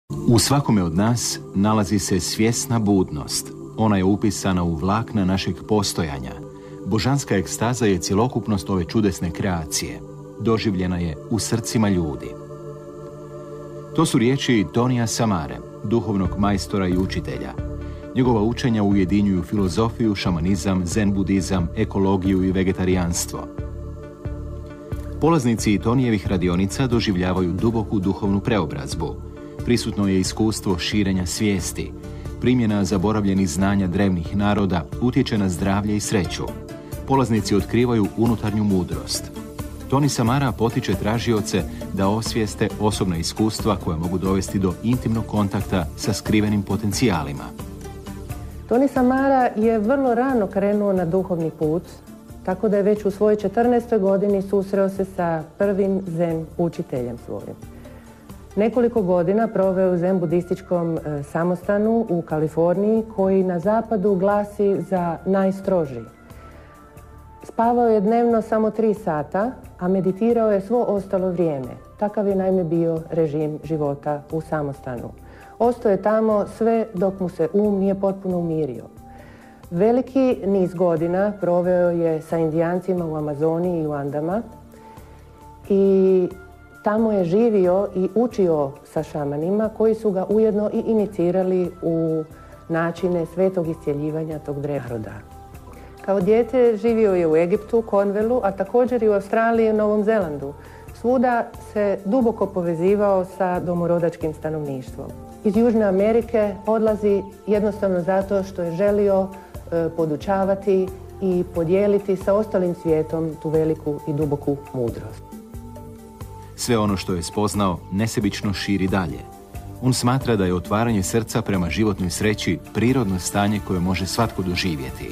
U svakome od nas nalazi se svjesna budnost. Ona je upisana u vlakna našeg postojanja. Božanska ekstaza je cjelokupnost ove čudesne kreacije. Doživljena je u srcima ljudi. To su riječi Tonija Samare, duhovnog majstora i učitelja. Njegova učenja ujedinjuju filozofiju, šamanizam, zen budizam, ekologiju i vegetarijanstvo. Polaznici Tonijevih radionica doživljavaju duboku duhovnu preobrazbu. Prisutno je iskustvo širenja svijesti. Primjena zaboravljenih znanja drevnih naroda utječe na zdravlje i sreću. Polaznici otkrivaju unutarnju mudrost. Toni Samara potiče tražioce da osvijeste osobna iskustva koja mogu dovesti do intimnog kontakta sa skrivenim potencijalima. Toni Samara je vrlo rano krenuo na duhovni put, tako da je već u svojoj 14. godini susreo se sa prvim zen učiteljem svojim. Nekoliko godina proveo u zen budističkom samostanu u Kaliforniji, koji na zapadu glasi za najstrožiji. Spavao je dnevno samo 3 sata, a meditirao je svo ostalo vrijeme. Takav je naime bio režim života u samostanu. Ostao je tamo sve dok mu se nije potpuno umirio. Veliki niz godina proveo je sa Indijancima u Amazoniji i u Andama i tamo je živio i učio sa šamanima koji su ga ujedno i inicirali u načine svetog iscjeljivanja tog naroda. Kao dijete živio je u Egiptu, Cornwallu, a također i u Australiji i Novom Zelandu. Svuda se duboko povezivao sa domorodačkim stanovništvom. Iz Južne Amerike odlazi jednostavno zato što je želio podučavati i podijeliti sa ostalim svijetom tu veliku i duboku mudrost. Sve ono što je spoznao nesebično širi dalje. On smatra da je otvaranje srca prema životnoj sreći prirodno stanje koje može svatko doživjeti.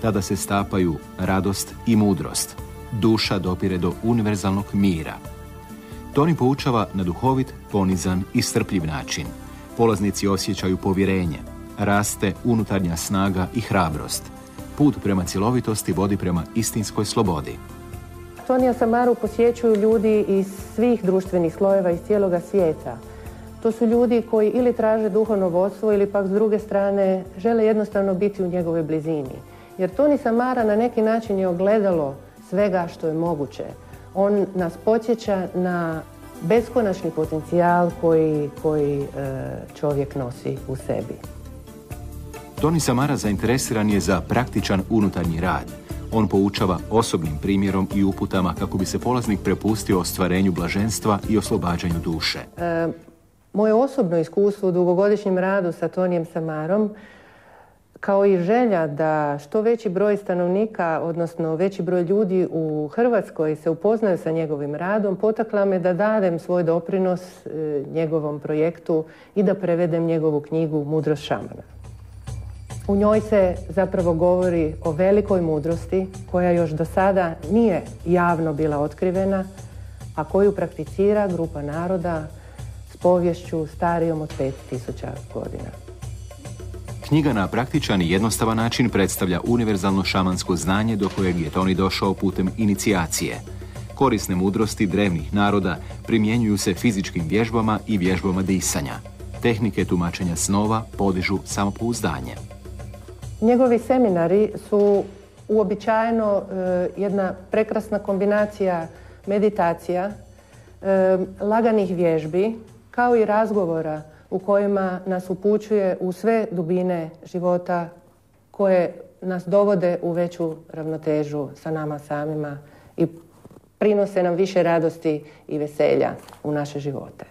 Tada se stapaju radost i mudrost. Duša dopire do univerzalnog mira. Toni poučava na duhovit, ponizan i strpljiv način. Polaznici osjećaju povjerenje. Raste unutarnja snaga i hrabrost. Put prema cjelovitosti vodi prema istinskoj slobodi. Tonija Samaru posjećuju ljudi iz svih društvenih slojeva iz cijeloga svijeta. To su ljudi koji ili traže duhovno vodstvo ili pak s druge strane žele jednostavno biti u njegovoj blizini. Jer Toni Samara na neki način je ogledalo svega što je moguće. On nas podsjeća na beskonačni potencijal koji čovjek nosi u sebi. Toni Samara zainteresiran je za praktičan unutarnji rad. On poučava osobnim primjerom i uputama kako bi se polaznik prepustio ostvarenju blaženstva i oslobađanju duše. Moje osobno iskustvo u dugogodišnjem radu sa Tonijem Samarom, kao i želja da što veći broj stanovnika, odnosno veći broj ljudi u Hrvatskoj se upoznaju sa njegovim radom, potakla me da dadem svoj doprinos njegovom projektu i da prevedem njegovu knjigu Mudrost šamana. U njoj se zapravo govori o velikoj mudrosti koja još do sada nije javno bila otkrivena, a koju prakticira grupa naroda s poviješću starijom od 5000 godina. Knjiga na praktičan i jednostavan način predstavlja univerzalno šamansko znanje do kojeg je Toni došao putem inicijacije. Korisne mudrosti drevnih naroda primjenjuju se fizičkim vježbama i vježbama disanja. Tehnike tumačenja snova podižu samopouzdanje. Njegovi seminari su uobičajeno jedna prekrasna kombinacija meditacija, laganih vježbi, kao i razgovora u kojima nas upućuje u sve dubine života koje nas dovode u veću ravnotežu sa nama samima i prinose nam više radosti i veselja u naše živote.